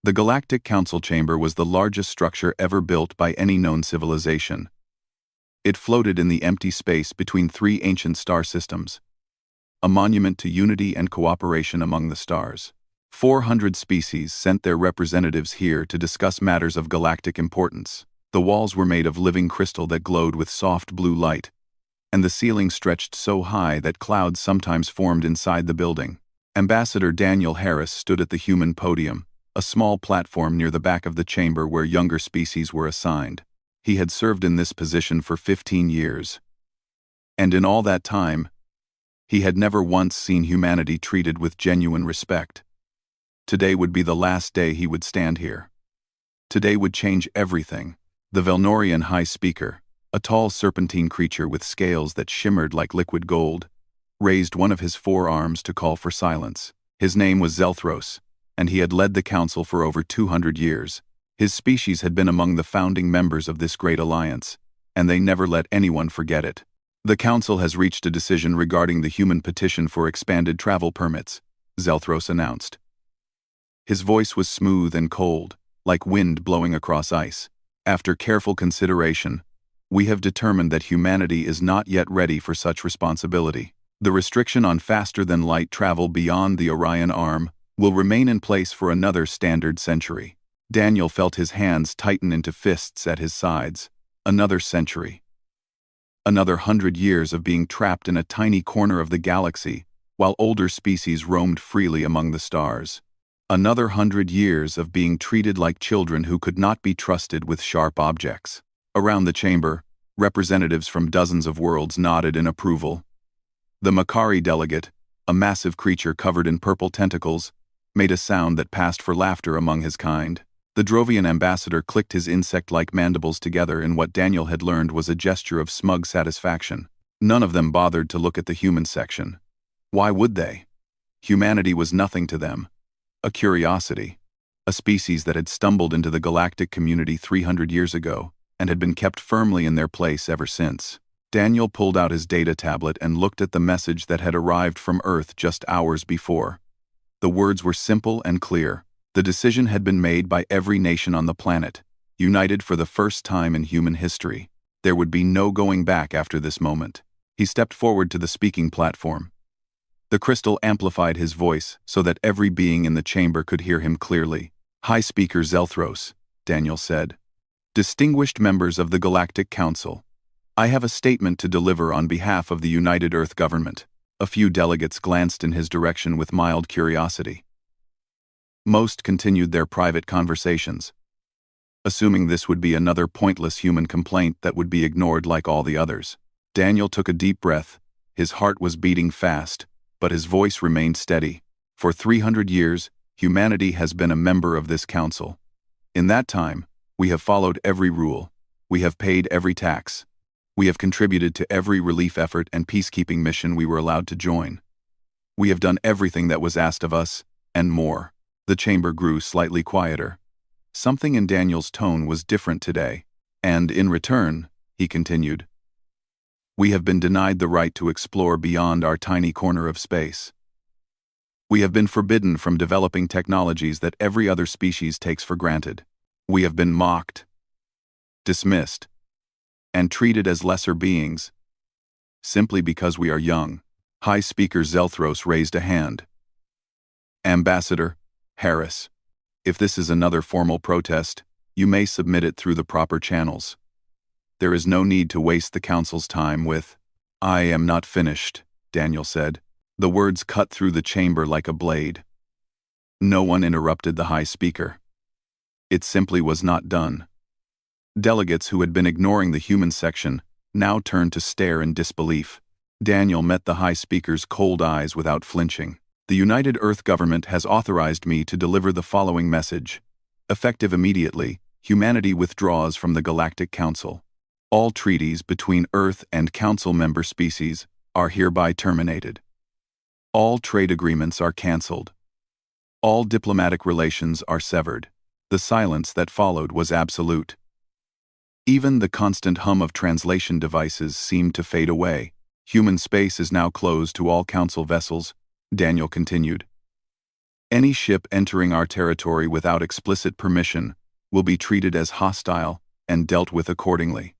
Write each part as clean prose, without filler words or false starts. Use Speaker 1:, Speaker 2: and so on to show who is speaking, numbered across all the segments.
Speaker 1: The Galactic Council Chamber was the largest structure ever built by any known civilization. It floated in the empty space between three ancient star systems, a monument to unity and cooperation among the stars. 400 species sent their representatives here to discuss matters of galactic importance. The walls were made of living crystal that glowed with soft blue light, and the ceiling stretched so high that clouds sometimes formed inside the building. Ambassador Daniel Harris stood at the human podium, a small platform near the back of the chamber where younger species were assigned. He had served in this position for 15 years. And in all that time, he had never once seen humanity treated with genuine respect. Today would be the last day he would stand here. Today would change everything. The Velnorian High Speaker, a tall serpentine creature with scales that shimmered like liquid gold, raised one of his forearms to call for silence. His name was Zelthros, and he had led the council for over 200 years. His species had been among the founding members of this great alliance, and they never let anyone forget it. The council has reached a decision regarding the human petition for expanded travel permits, Zelthros announced. His voice was smooth and cold, like wind blowing across ice. After careful consideration, we have determined that humanity is not yet ready for such responsibility. The restriction on faster-than-light travel beyond the Orion Arm will remain in place for another standard century. Daniel felt his hands tighten into fists at his sides. Another century. Another 100 years of being trapped in a tiny corner of the galaxy, while older species roamed freely among the stars. Another 100 years of being treated like children who could not be trusted with sharp objects. Around the chamber, representatives from dozens of worlds nodded in approval. The Makari delegate, a massive creature covered in purple tentacles, made a sound that passed for laughter among his kind. The Drovian ambassador clicked his insect-like mandibles together in what Daniel had learned was a gesture of smug satisfaction. None of them bothered to look at the human section. Why would they? Humanity was nothing to them. A curiosity. A species that had stumbled into the galactic community 300 years ago and had been kept firmly in their place ever since. Daniel pulled out his data tablet and looked at the message that had arrived from Earth just hours before. The words were simple and clear. The decision had been made by every nation on the planet, united for the first time in human history. There would be no going back after this moment. He stepped forward to the speaking platform. The crystal amplified his voice so that every being in the chamber could hear him clearly. High Speaker Zelthros, Daniel said. Distinguished members of the Galactic Council, I have a statement to deliver on behalf of the United Earth Government. A few delegates glanced in his direction with mild curiosity. Most continued their private conversations, assuming this would be another pointless human complaint that would be ignored like all the others. Daniel took a deep breath. His heart was beating fast, but his voice remained steady. For 300 years, humanity has been a member of this council. In that time, we have followed every rule. We have paid every tax. We have contributed to every relief effort and peacekeeping mission we were allowed to join. We have done everything that was asked of us, and more. The chamber grew slightly quieter. Something in Daniel's tone was different today, and in return, he continued, we have been denied the right to explore beyond our tiny corner of space. We have been forbidden from developing technologies that every other species takes for granted. We have been mocked, dismissed, and treated as lesser beings, simply because we are young. High Speaker Zelthros raised a hand. Ambassador Harris, if this is another formal protest, you may submit it through the proper channels. There is no need to waste the council's time with, I am not finished, Daniel said. The words cut through the chamber like a blade. No one interrupted the High Speaker. It simply was not done. Delegates who had been ignoring the human section now turned to stare in disbelief. Daniel met the High Speaker's cold eyes without flinching. The United Earth Government has authorized me to deliver the following message. Effective immediately, humanity withdraws from the Galactic Council. All treaties between Earth and Council member species are hereby terminated. All trade agreements are cancelled. All diplomatic relations are severed. The silence that followed was absolute. Even the constant hum of translation devices seemed to fade away. Human space is now closed to all Council vessels, Daniel continued. Any ship entering our territory without explicit permission will be treated as hostile and dealt with accordingly.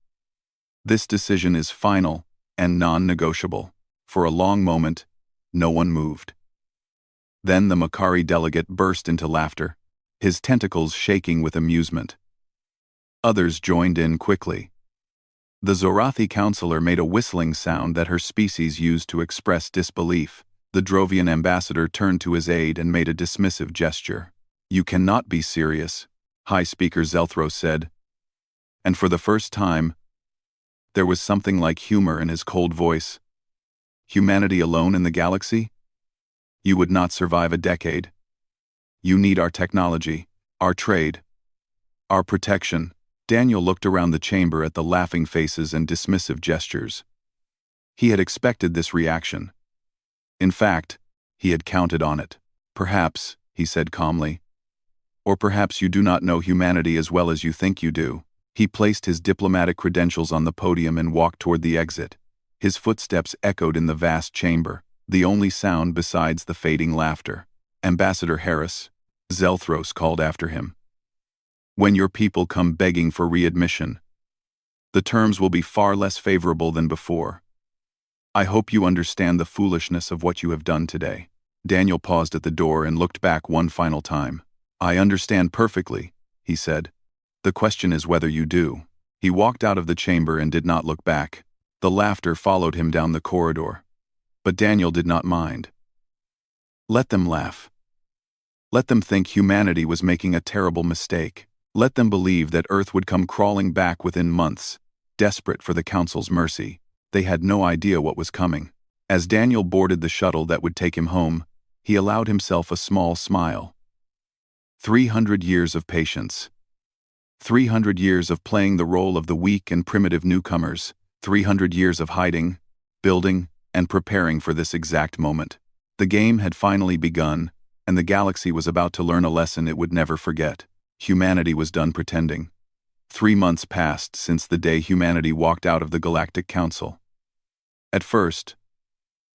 Speaker 1: This decision is final and non-negotiable. For a long moment, no one moved. Then the Makari delegate burst into laughter, his tentacles shaking with amusement. Others joined in quickly. The Zorathi counselor made a whistling sound that her species used to express disbelief. The Drovian ambassador turned to his aide and made a dismissive gesture. "You cannot be serious," High Speaker Zelthros said. And for the first time, there was something like humor in his cold voice. "Humanity alone in the galaxy? You would not survive a decade. You need our technology, our trade, our protection." Daniel looked around the chamber at the laughing faces and dismissive gestures. He had expected this reaction. In fact, he had counted on it. "Perhaps," he said calmly. "Or perhaps you do not know humanity as well as you think you do." He placed his diplomatic credentials on the podium and walked toward the exit. His footsteps echoed in the vast chamber, the only sound besides the fading laughter. "Ambassador Harris," Zelthros called after him. "When your people come begging for readmission, the terms will be far less favorable than before. I hope you understand the foolishness of what you have done today." Daniel paused at the door and looked back one final time. "I understand perfectly," he said. "The question is whether you do." He walked out of the chamber and did not look back. The laughter followed him down the corridor. But Daniel did not mind. Let them laugh. Let them think humanity was making a terrible mistake. Let them believe that Earth would come crawling back within months, desperate for the Council's mercy. They had no idea what was coming. As Daniel boarded the shuttle that would take him home, he allowed himself a small smile. 300 years of patience. 300 years of playing the role of the weak and primitive newcomers. 300 years of hiding, building, and preparing for this exact moment. The game had finally begun, and the galaxy was about to learn a lesson it would never forget. Humanity was done pretending. 3 months passed since the day humanity walked out of the Galactic Council. At first,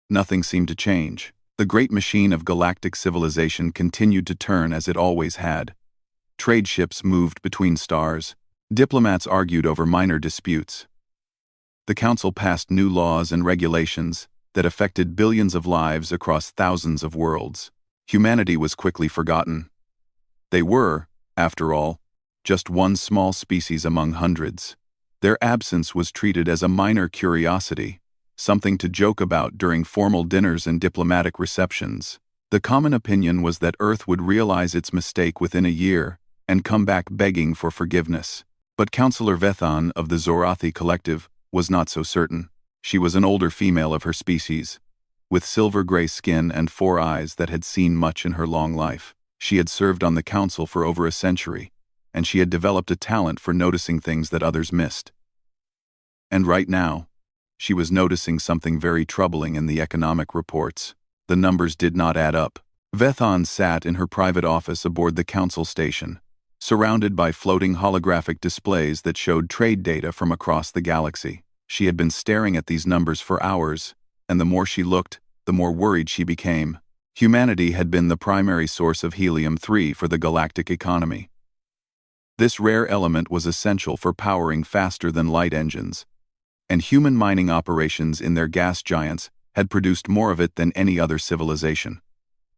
Speaker 1: nothing seemed to change. The great machine of galactic civilization continued to turn as it always had. Trade ships moved between stars. Diplomats argued over minor disputes. The Council passed new laws and regulations that affected billions of lives across thousands of worlds. Humanity was quickly forgotten. They were, after all, just one small species among hundreds. Their absence was treated as a minor curiosity, something to joke about during formal dinners and diplomatic receptions. The common opinion was that Earth would realize its mistake within a year and come back begging for forgiveness. But Counselor Vethan of the Zorathi Collective was not so certain. She was an older female of her species, with silver-gray skin and 4 eyes that had seen much in her long life. She had served on the council for over a century, and she had developed a talent for noticing things that others missed. And right now, she was noticing something very troubling in the economic reports. The numbers did not add up. Vethan sat in her private office aboard the council station, surrounded by floating holographic displays that showed trade data from across the galaxy. She had been staring at these numbers for hours, and the more she looked, the more worried she became. Humanity had been the primary source of helium-3 for the galactic economy. This rare element was essential for powering faster-than-light engines, and human mining operations in their gas giants had produced more of it than any other civilization.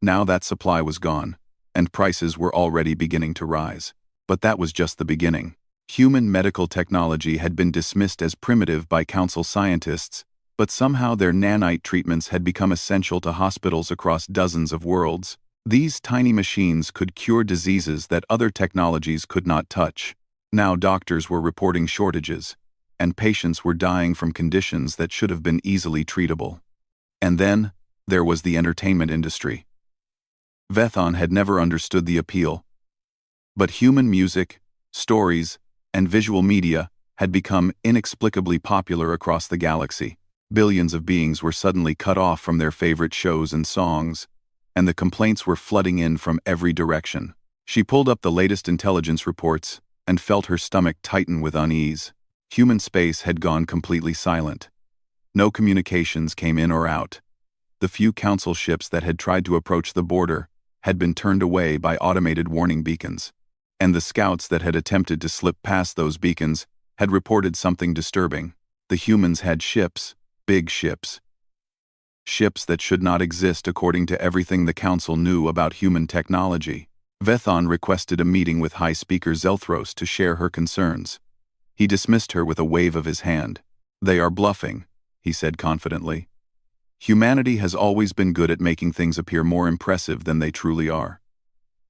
Speaker 1: Now that supply was gone, and prices were already beginning to rise. But that was just the beginning. Human medical technology had been dismissed as primitive by council scientists, but somehow their nanite treatments had become essential to hospitals across dozens of worlds. These tiny machines could cure diseases that other technologies could not touch. Now doctors were reporting shortages, and patients were dying from conditions that should have been easily treatable. And then, there was the entertainment industry. Vethan had never understood the appeal. But human music, stories, and visual media had become inexplicably popular across the galaxy. Billions of beings were suddenly cut off from their favorite shows and songs, and the complaints were flooding in from every direction. She pulled up the latest intelligence reports and felt her stomach tighten with unease. Human space had gone completely silent. No communications came in or out. The few council ships that had tried to approach the border had been turned away by automated warning beacons, and the scouts that had attempted to slip past those beacons had reported something disturbing. The humans had ships, big ships. Ships that should not exist according to everything the Council knew about human technology. Vethon requested a meeting with High Speaker Zelthros to share her concerns. He dismissed her with a wave of his hand. "They are bluffing," he said confidently. "Humanity has always been good at making things appear more impressive than they truly are.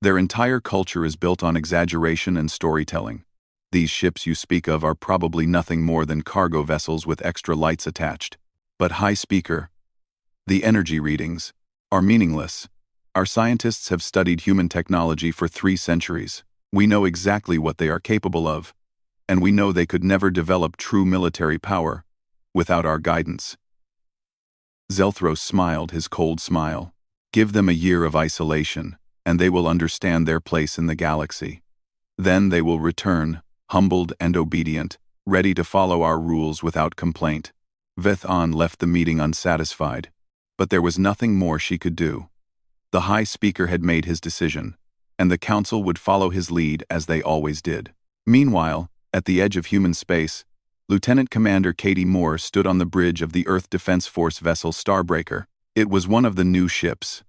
Speaker 1: Their entire culture is built on exaggeration and storytelling. These ships you speak of are probably nothing more than cargo vessels with extra lights attached. But High Speaker, the energy readings are meaningless. Our scientists have studied human technology for 3 centuries. We know exactly what they are capable of, and we know they could never develop true military power without our guidance." Zelthros smiled his cold smile. "Give them a year of isolation, and they will understand their place in the galaxy. Then they will return, humbled and obedient, ready to follow our rules without complaint." Vethon left the meeting unsatisfied, but there was nothing more she could do. The High Speaker had made his decision, and the Council would follow his lead as they always did. Meanwhile, at the edge of human space, Lieutenant Commander Katie Moore stood on the bridge of the Earth Defense Force vessel Starbreaker. It was one of the new ships,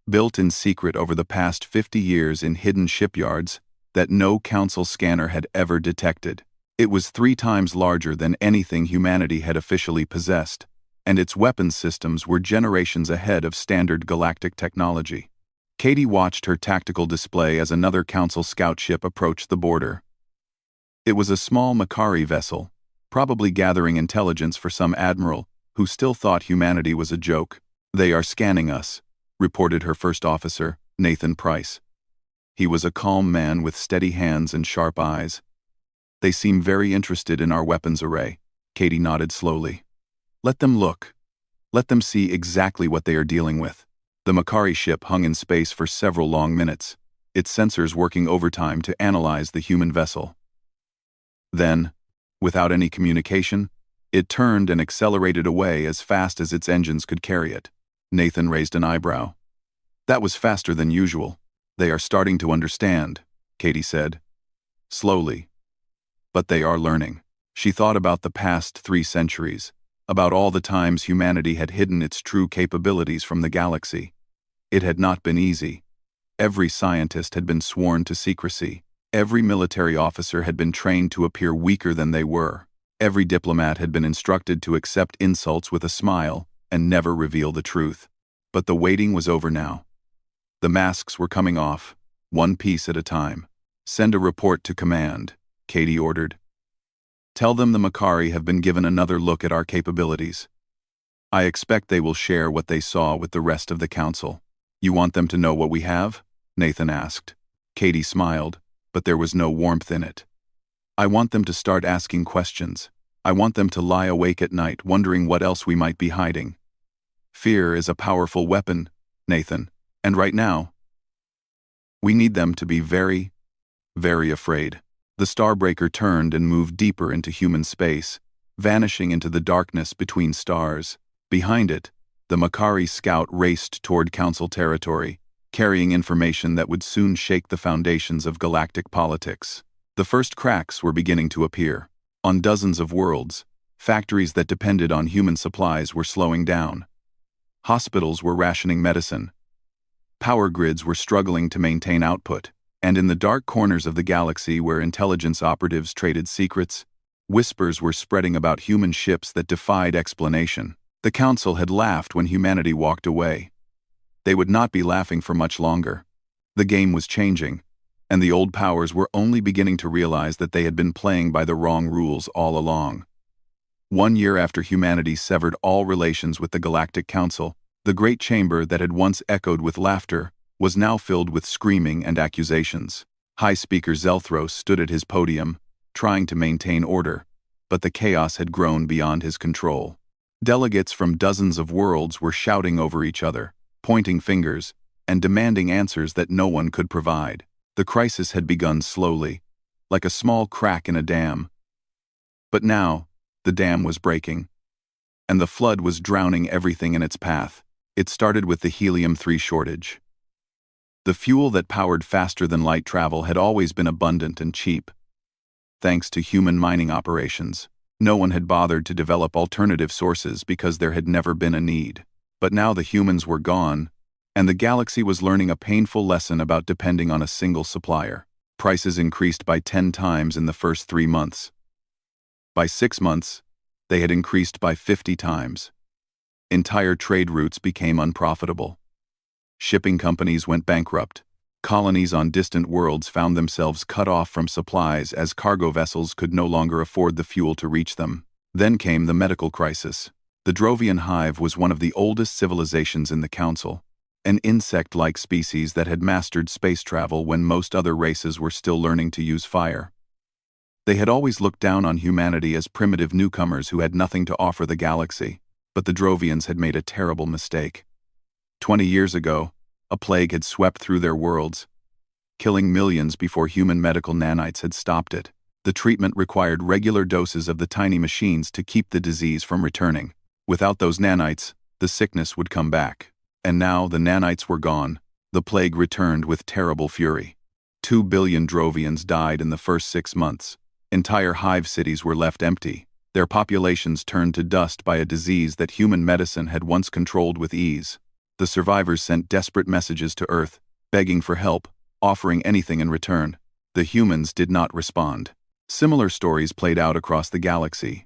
Speaker 1: built in secret over the past 50 years in hidden shipyards, that no Council scanner had ever detected. It was 3 times larger than anything humanity had officially possessed, and its weapons systems were generations ahead of standard galactic technology. Katie watched her tactical display as another Council scout ship approached the border. It was a small Makari vessel, probably gathering intelligence for some admiral who still thought humanity was a joke. "They are scanning us," reported her first officer, Nathan Price. He was a calm man with steady hands and sharp eyes. "They seem very interested in our weapons array." Katie nodded slowly. "Let them look. Let them see exactly what they are dealing with." The Makari ship hung in space for several long minutes, its sensors working overtime to analyze the human vessel. Then, without any communication, it turned and accelerated away as fast as its engines could carry it. Nathan raised an eyebrow. "That was faster than usual." "They are starting to understand," Katie said. "Slowly. But they are learning." She thought about the past 3 centuries, about all the times humanity had hidden its true capabilities from the galaxy. It had not been easy. Every scientist had been sworn to secrecy. Every military officer had been trained to appear weaker than they were. Every diplomat had been instructed to accept insults with a smile and never reveal the truth. But the waiting was over now. The masks were coming off, one piece at a time. "Send a report to command," Katie ordered. "Tell them the Makari have been given another look at our capabilities. I expect they will share what they saw with the rest of the Council." "You want them to know what we have?" Nathan asked. Katie smiled, but there was no warmth in it. "I want them to start asking questions. I want them to lie awake at night wondering what else we might be hiding. Fear is a powerful weapon, Nathan, and right now, we need them to be very, very afraid." The Starbreaker turned and moved deeper into human space, vanishing into the darkness between stars. Behind it, the Makari scout raced toward Council territory, carrying information that would soon shake the foundations of galactic politics. The first cracks were beginning to appear. On dozens of worlds, factories that depended on human supplies were slowing down. Hospitals were rationing medicine. Power grids were struggling to maintain output. And in the dark corners of the galaxy where intelligence operatives traded secrets, whispers were spreading about human ships that defied explanation. The Council had laughed when humanity walked away. They would not be laughing for much longer. The game was changing, and the old powers were only beginning to realize that they had been playing by the wrong rules all along. 1 year after humanity severed all relations with the Galactic Council, the great chamber that had once echoed with laughter was now filled with screaming and accusations. High Speaker Zelthros stood at his podium, trying to maintain order, but the chaos had grown beyond his control. Delegates from dozens of worlds were shouting over each other, pointing fingers, and demanding answers that no one could provide. The crisis had begun slowly, like a small crack in a dam. But now, the dam was breaking, and the flood was drowning everything in its path. It started with the helium-3 shortage. The fuel that powered faster-than-light travel had always been abundant and cheap. Thanks to human mining operations, no one had bothered to develop alternative sources because there had never been a need. But now the humans were gone, and the galaxy was learning a painful lesson about depending on a single supplier. Prices increased by 10 times in the first 3 months. By 6 months, they had increased by 50 times. Entire trade routes became unprofitable. Shipping companies went bankrupt. Colonies on distant worlds found themselves cut off from supplies as cargo vessels could no longer afford the fuel to reach them. Then came the medical crisis. The Drovian hive was one of the oldest civilizations in the Council, an insect-like species that had mastered space travel when most other races were still learning to use fire. They had always looked down on humanity as primitive newcomers who had nothing to offer the galaxy, but the Drovians had made a terrible mistake. 20 years ago, a plague had swept through their worlds, killing millions before human medical nanites had stopped it. The treatment required regular doses of the tiny machines to keep the disease from returning. Without those nanites, the sickness would come back. And now the nanites were gone. The plague returned with terrible fury. 2 billion Drovians died in the first 6 months. Entire hive cities were left empty, their populations turned to dust by a disease that human medicine had once controlled with ease. The survivors sent desperate messages to Earth, begging for help, offering anything in return. The humans did not respond. Similar stories played out across the galaxy.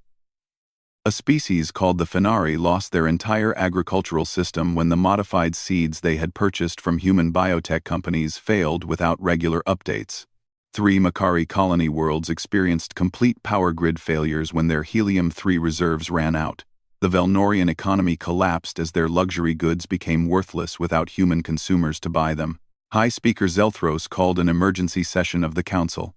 Speaker 1: A species called the Fenari lost their entire agricultural system when the modified seeds they had purchased from human biotech companies failed without regular updates. 3 Makari colony worlds experienced complete power grid failures when their helium-3 reserves ran out. The Velnorian economy collapsed as their luxury goods became worthless without human consumers to buy them. High Speaker Zelthros called an emergency session of the Council.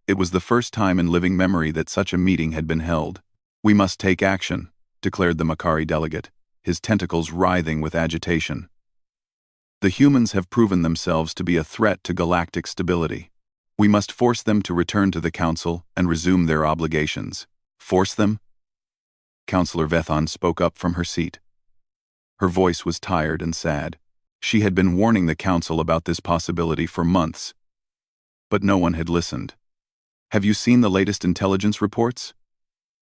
Speaker 1: It was the first time in living memory that such a meeting had been held. "We must take action," declared the Makari delegate, his tentacles writhing with agitation. "The humans have proven themselves to be a threat to galactic stability. We must force them to return to the Council and resume their obligations." "Force them?" Councillor Vethon spoke up from her seat. Her voice was tired and sad. She had been warning the Council about this possibility for months. But no one had listened. "Have you seen the latest intelligence reports?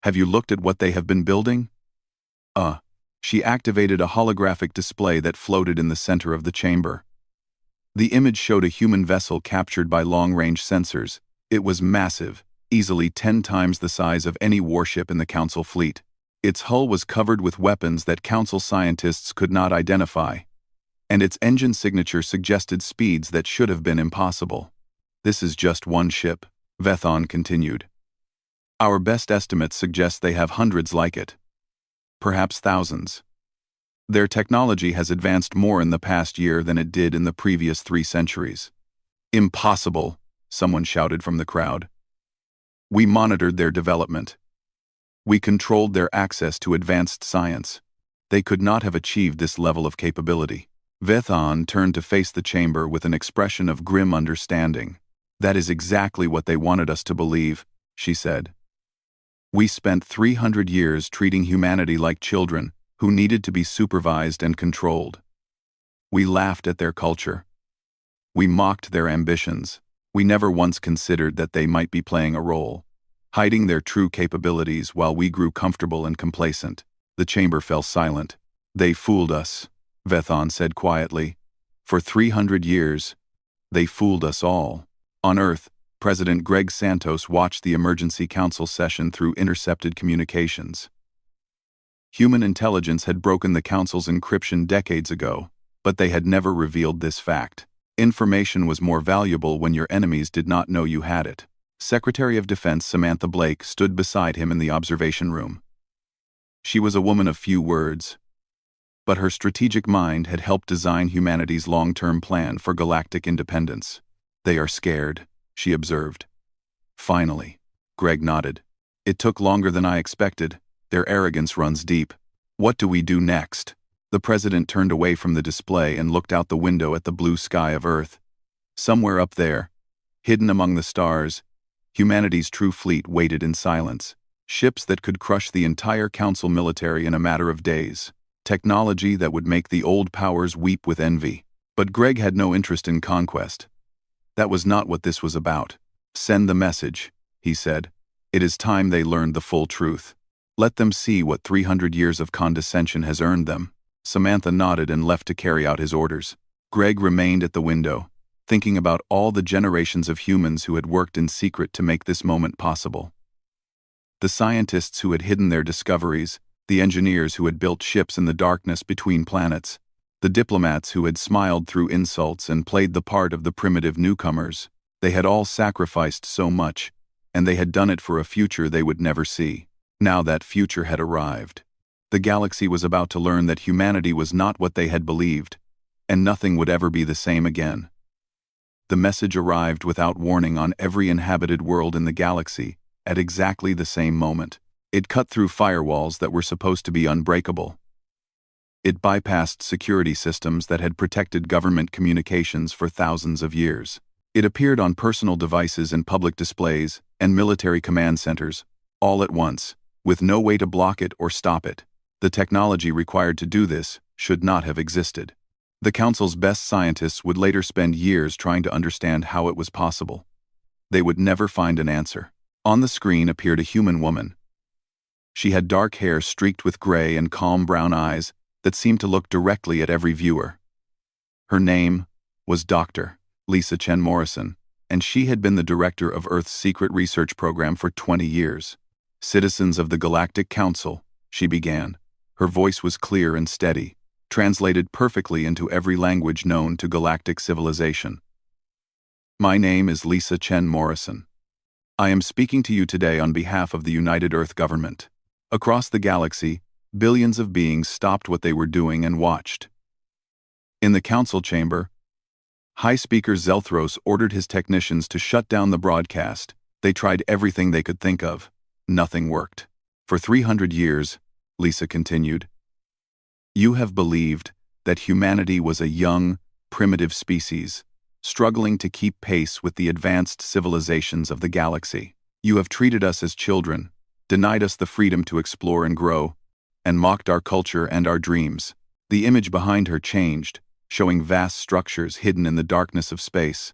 Speaker 1: Have you looked at what they have been building?" She activated a holographic display that floated in the center of the chamber. The image showed a human vessel captured by long-range sensors. It was massive, easily 10 times the size of any warship in the Council fleet. Its hull was covered with weapons that Council scientists could not identify, and its engine signature suggested speeds that should have been impossible. "This is just one ship," Vethon continued. "Our best estimates suggest they have hundreds like it. Perhaps thousands. Their technology has advanced more in the past year than it did in the previous 3 centuries. "Impossible," someone shouted from the crowd. "We monitored their development. We controlled their access to advanced science. They could not have achieved this level of capability." Vethon turned to face the chamber with an expression of grim understanding. "That is exactly what they wanted us to believe," she said. "We spent 300 years treating humanity like children who needed to be supervised and controlled. We laughed at their culture. We mocked their ambitions. We never once considered that they might be playing a role, hiding their true capabilities while we grew comfortable and complacent." The chamber fell silent. "They fooled us," Vethon said quietly. "For 300 years, they fooled us all." On Earth, President Greg Santos watched the Emergency Council session through intercepted communications. Human intelligence had broken the Council's encryption decades ago, but they had never revealed this fact. Information was more valuable when your enemies did not know you had it. Secretary of Defense Samantha Blake stood beside him in the observation room. She was a woman of few words, but her strategic mind had helped design humanity's long-term plan for galactic independence. "They are scared," she observed. "Finally." Greg nodded. "It took longer than I expected. Their arrogance runs deep. What do we do next?" The president turned away from the display and looked out the window at the blue sky of Earth. Somewhere up there, hidden among the stars, humanity's true fleet waited in silence. Ships that could crush the entire Council military in a matter of days. Technology that would make the old powers weep with envy. But Greg had no interest in conquest. That was not what this was about. "Send the message," he said. "It is time they learned the full truth. Let them see what 300 years of condescension has earned them." Samantha nodded and left to carry out his orders. Greg remained at the window, thinking about all the generations of humans who had worked in secret to make this moment possible. The scientists who had hidden their discoveries, the engineers who had built ships in the darkness between planets, the diplomats who had smiled through insults and played the part of the primitive newcomers. They had all sacrificed so much, and they had done it for a future they would never see. Now that future had arrived. The galaxy was about to learn that humanity was not what they had believed, and nothing would ever be the same again. The message arrived without warning on every inhabited world in the galaxy at exactly the same moment. It cut through firewalls that were supposed to be unbreakable. It bypassed security systems that had protected government communications for thousands of years. It appeared on personal devices and public displays and military command centers, all at once, with no way to block it or stop it. The technology required to do this should not have existed. The Council's best scientists would later spend years trying to understand how it was possible. They would never find an answer. On the screen appeared a human woman. She had dark hair streaked with gray and calm brown eyes that seemed to look directly at every viewer. Her name was Dr. Lisa Chen Morrison, and she had been the director of Earth's secret research program for 20 years. "Citizens of the Galactic Council," she began. Her voice was clear and steady, translated perfectly into every language known to galactic civilization. "My name is Lisa Chen Morrison. I am speaking to you today on behalf of the United Earth government. Across the galaxy, billions of beings stopped what they were doing and watched. In the council chamber, High Speaker Zelthros ordered his technicians to shut down the broadcast. They tried everything they could think of. Nothing worked. For 300 years, Lisa continued, you have believed that humanity was a young, primitive species, struggling to keep pace with the advanced civilizations of the galaxy. You have treated us as children, denied us the freedom to explore and grow, and mocked our culture and our dreams." The image behind her changed, showing vast structures hidden in the darkness of space.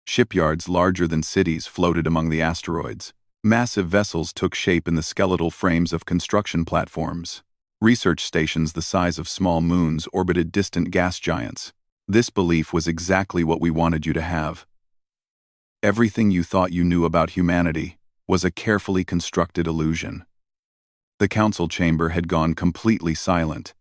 Speaker 1: Shipyards larger than cities floated among the asteroids. Massive vessels took shape in the skeletal frames of construction platforms. Research stations the size of small moons orbited distant gas giants. This belief was exactly what we wanted you to have. Everything you thought you knew about humanity was a carefully constructed illusion. The council chamber had gone completely silent.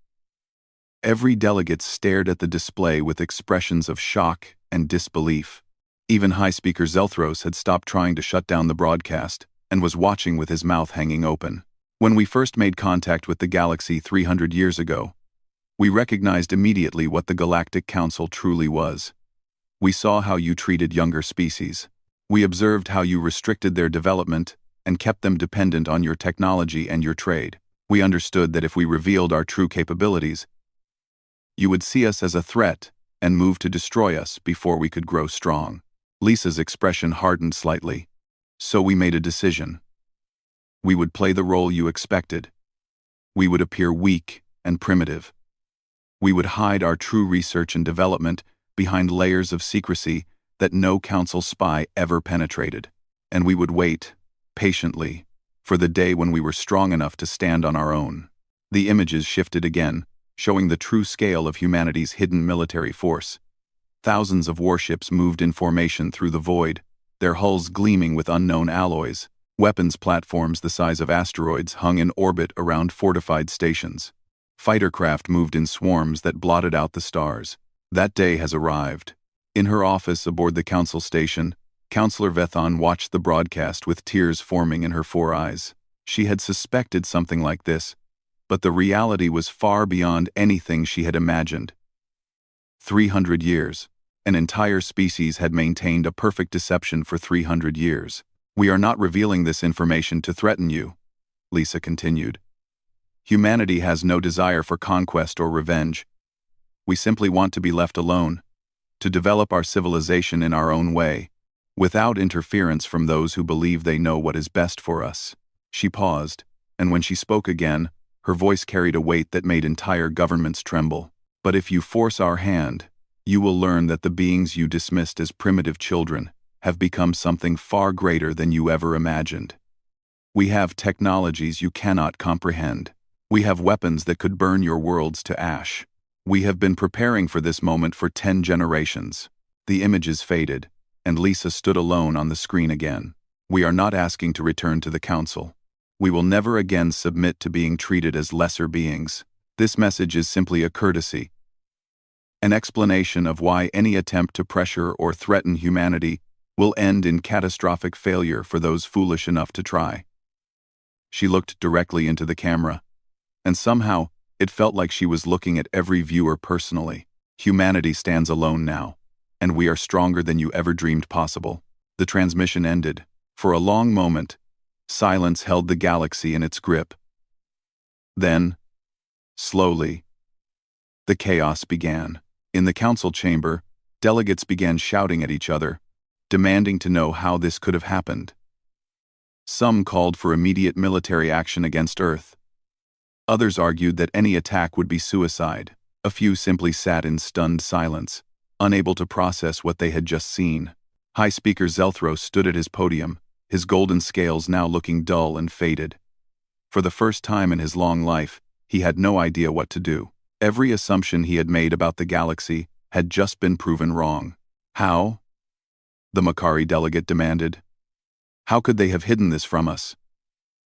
Speaker 1: Every delegate stared at the display with expressions of shock and disbelief. Even High Speaker Zelthros had stopped trying to shut down the broadcast and was watching with his mouth hanging open. When we first made contact with the galaxy 300 years ago, we recognized immediately what the Galactic Council truly was. We saw how you treated younger species. We observed how you restricted their development and kept them dependent on your technology and your trade. We understood that if we revealed our true capabilities, you would see us as a threat and move to destroy us before we could grow strong. Lisa's expression hardened slightly. So we made a decision. We would play the role you expected. We would appear weak and primitive. We would hide our true research and development behind layers of secrecy that no council spy ever penetrated. And we would wait, patiently, for the day when we were strong enough to stand on our own. The images shifted again, showing the true scale of humanity's hidden military force. Thousands of warships moved in formation through the void, their hulls gleaming with unknown alloys. Weapons platforms the size of asteroids hung in orbit around fortified stations. Fighter craft moved in swarms that blotted out the stars. That day has arrived. In her office aboard the council station, Counselor Vethon watched the broadcast with tears forming in her 4 eyes. She had suspected something like this, but the reality was far beyond anything she had imagined. 300 years. An entire species had maintained a perfect deception for 300 years. "We are not revealing this information to threaten you," Lisa continued. "Humanity has no desire for conquest or revenge. We simply want to be left alone, to develop our civilization in our own way, without interference from those who believe they know what is best for us." She paused, and when she spoke again, her voice carried a weight that made entire governments tremble. "But if you force our hand, you will learn that the beings you dismissed as primitive children have become something far greater than you ever imagined. We have technologies you cannot comprehend. We have weapons that could burn your worlds to ash. We have been preparing for this moment for 10 generations. The images faded, and Lisa stood alone on the screen again. We are not asking to return to the council. We will never again submit to being treated as lesser beings. This message is simply a courtesy, an explanation of why any attempt to pressure or threaten humanity will end in catastrophic failure for those foolish enough to try. She looked directly into the camera, and somehow it felt like she was looking at every viewer personally. Humanity stands alone now, and we are stronger than you ever dreamed possible. The transmission ended. For a long moment, silence held the galaxy in its grip. Then, slowly, the chaos began. In the council chamber, delegates began shouting at each other, demanding to know how this could have happened. Some called for immediate military action against Earth. Others argued that any attack would be suicide. A few simply sat in stunned silence, unable to process what they had just seen. High Speaker Zelthros stood at his podium, his golden scales now looking dull and faded. For the first time in his long life, he had no idea what to do. Every assumption he had made about the galaxy had just been proven wrong. How? The Makari delegate demanded. How could they have hidden this from us?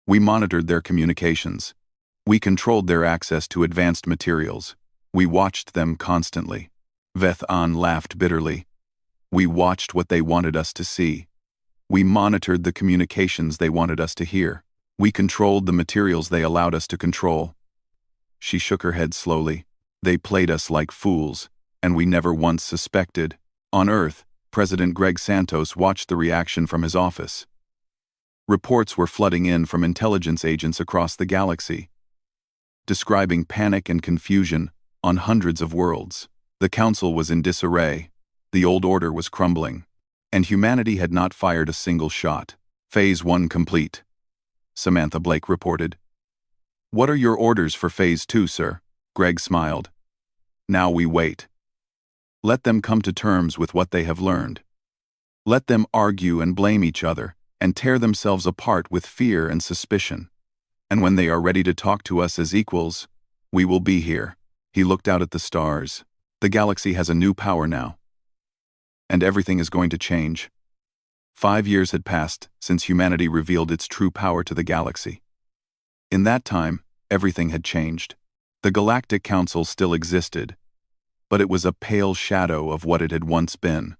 Speaker 1: We monitored their communications. We controlled their access to advanced materials. We watched them constantly. Veth An laughed bitterly. We watched what they wanted us to see. We monitored the communications they wanted us to hear. We controlled the materials they allowed us to control. She shook her head slowly. They played us like fools, and we never once suspected. On Earth, President Greg Santos watched the reaction from his office. Reports were flooding in from intelligence agents across the galaxy, describing panic and confusion on hundreds of worlds. The council was in disarray. The old order was crumbling, and humanity had not fired a single shot. Phase 1 complete, Samantha Blake reported. What are your orders for Phase 2, sir? Greg smiled. Now we wait. Let them come to terms with what they have learned. Let them argue and blame each other, and tear themselves apart with fear and suspicion. And when they are ready to talk to us as equals, we will be here. He looked out at the stars. The galaxy has a new power now. And everything is going to change. 5 years had passed since humanity revealed its true power to the galaxy. In that time, everything had changed. The Galactic Council still existed, but it was a pale shadow of what it had once been.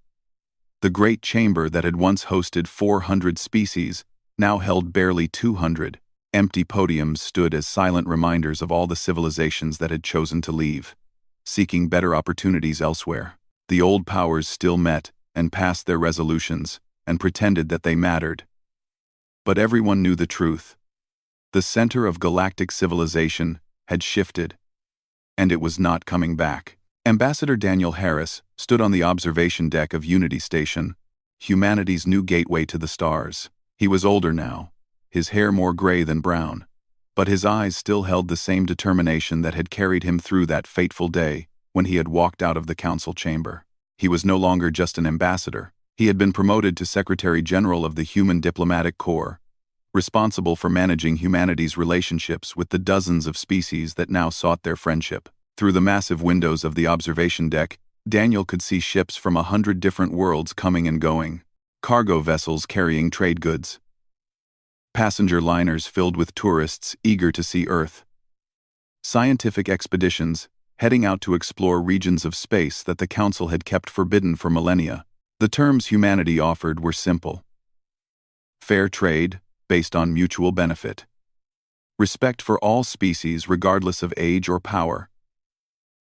Speaker 1: The great chamber that had once hosted 400 species now held barely 200. Empty podiums stood as silent reminders of all the civilizations that had chosen to leave, seeking better opportunities elsewhere. The old powers still met and passed their resolutions and pretended that they mattered. But everyone knew the truth. The center of galactic civilization had shifted, and it was not coming back. Ambassador Daniel Harris stood on the observation deck of Unity Station, humanity's new gateway to the stars. He was older now, his hair more gray than brown, but his eyes still held the same determination that had carried him through that fateful day when he had walked out of the council chamber. He was no longer just an ambassador. He had been promoted to Secretary General of the Human Diplomatic Corps, responsible for managing humanity's relationships with the dozens of species that now sought their friendship. Through the massive windows of the observation deck, Daniel could see ships from 100 different worlds coming and going, cargo vessels carrying trade goods, passenger liners filled with tourists eager to see Earth, scientific expeditions heading out to explore regions of space that the Council had kept forbidden for millennia. The terms humanity offered were simple: fair trade based on mutual benefit, respect for all species regardless of age or power,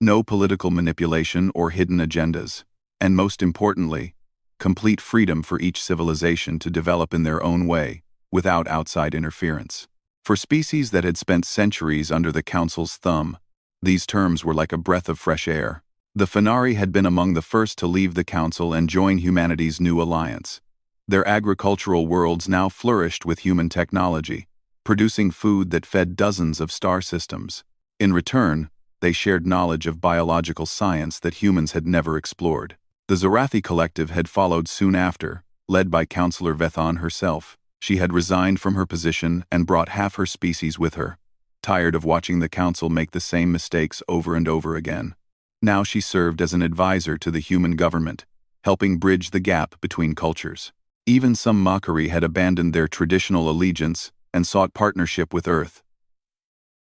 Speaker 1: no political manipulation or hidden agendas, and most importantly, complete freedom for each civilization to develop in their own way, without outside interference. For species that had spent centuries under the Council's thumb, these terms were like a breath of fresh air. The Fenari had been among the first to leave the Council and join humanity's new alliance. Their agricultural worlds now flourished with human technology, producing food that fed dozens of star systems. In return, They shared knowledge of biological science that humans had never explored. The Zarathi collective had followed soon after, led by Counselor Vethon herself. She had resigned from her position and brought half her species with her, tired of watching the council make the same mistakes over and over again. Now she served as an advisor to the human government, helping bridge the gap between cultures. Even some Makari had abandoned their traditional allegiance and sought partnership with Earth.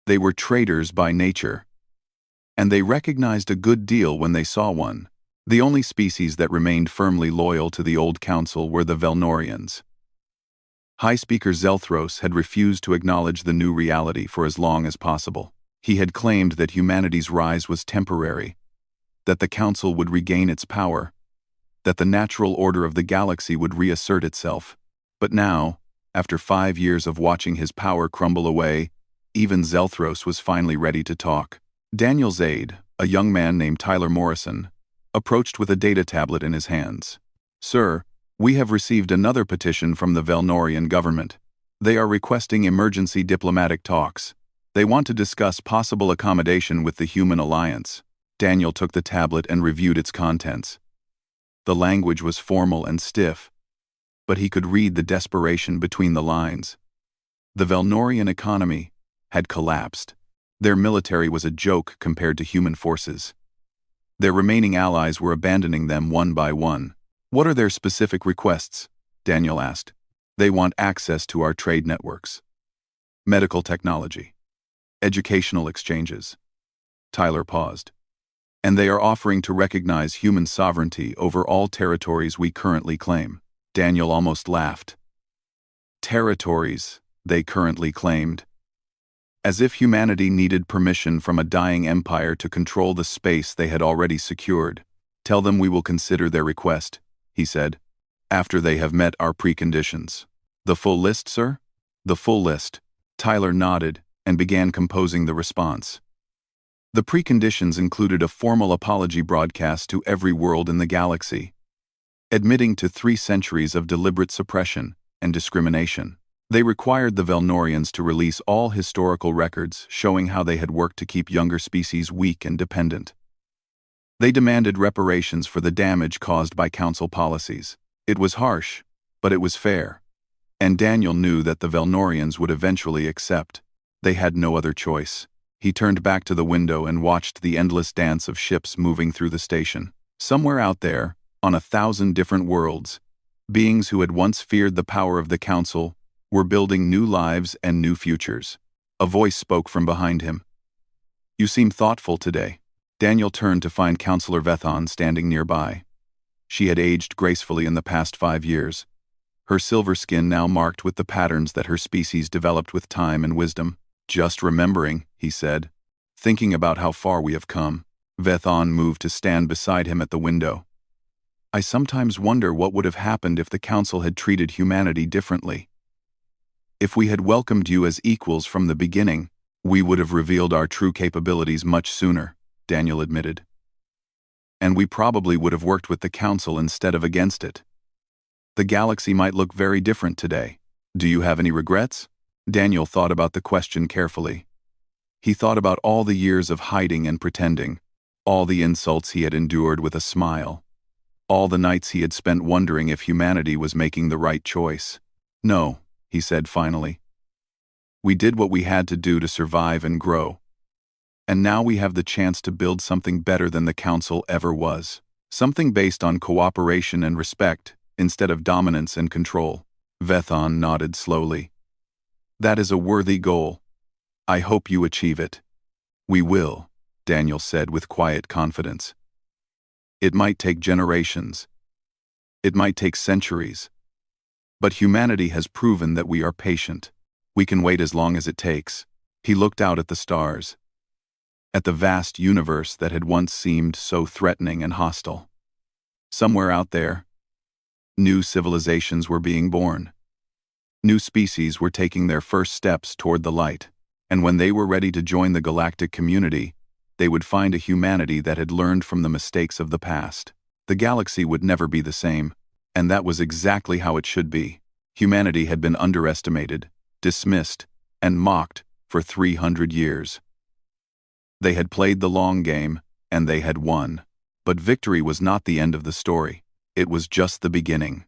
Speaker 1: They were traders by nature, and they recognized a good deal when they saw one. The only species that remained firmly loyal to the old council were the Velnorians. High Speaker Zelthros had refused to acknowledge the new reality for as long as possible. He had claimed that humanity's rise was temporary, that the council would regain its power, that the natural order of the galaxy would reassert itself. But now, after 5 years of watching his power crumble away, even Zelthros was finally ready to talk. Daniel's aide, a young man named Tyler Morrison, approached with a data tablet in his hands. "Sir, we have received another petition from the Velnorian government. They are requesting emergency diplomatic talks. They want to discuss possible accommodation with the Human Alliance." Daniel took the tablet and reviewed its contents. The language was formal and stiff, but he could read the desperation between the lines. The Velnorian economy had collapsed. Their military was a joke compared to human forces. Their remaining allies were abandoning them one by one. "What are their specific requests?" Daniel asked. "They want access to our trade networks, medical technology, educational exchanges." Tyler paused. "And they are offering to recognize human sovereignty over all territories we currently claim." Daniel almost laughed. Territories they currently claimed. As if humanity needed permission from a dying empire to control the space they had already secured. "Tell them we will consider their request," he said, "after they have met our preconditions." "The full list, sir?" "The full list." Tyler nodded and began composing the response. The preconditions included a formal apology broadcast to every world in the galaxy, admitting to 3 centuries of deliberate suppression and discrimination. They required the Velnorians to release all historical records showing how they had worked to keep younger species weak and dependent. They demanded reparations for the damage caused by council policies. It was harsh, but it was fair. And Daniel knew that the Velnorians would eventually accept. They had no other choice. He turned back to the window and watched the endless dance of ships moving through the station. Somewhere out there, on 1,000 different worlds, beings who had once feared the power of the council were building new lives and new futures. A voice spoke from behind him. "You seem thoughtful today." Daniel turned to find Counselor Vethon standing nearby. She had aged gracefully in the past 5 years, her silver skin now marked with the patterns that her species developed with time and wisdom. "Just remembering," he said, "thinking about how far we have come." Vethon moved to stand beside him at the window. "I sometimes wonder what would have happened if the council had treated humanity differently. If we had welcomed you as equals from the beginning, we would have revealed our true capabilities much sooner," Daniel admitted. "And we probably would have worked with the council instead of against it. The galaxy might look very different today. Do you have any regrets?" Daniel thought about the question carefully. He thought about all the years of hiding and pretending, all the insults he had endured with a smile, all the nights he had spent wondering if humanity was making the right choice. "No," he said finally. "We did what we had to do to survive and grow. And now we have the chance to build something better than the council ever was. Something based on cooperation and respect, instead of dominance and control." Vethon nodded slowly. "That is a worthy goal. I hope you achieve it." "We will," Daniel said with quiet confidence. "It might take generations. It might take centuries. But humanity has proven that we are patient. We can wait as long as it takes." He looked out at the stars, at the vast universe that had once seemed so threatening and hostile. Somewhere out there, new civilizations were being born. New species were taking their first steps toward the light, and when they were ready to join the galactic community, they would find a humanity that had learned from the mistakes of the past. The galaxy would never be the same, and that was exactly how it should be. Humanity had been underestimated, dismissed, and mocked for 300 years. They had played the long game, and they had won. But victory was not the end of the story. It was just the beginning.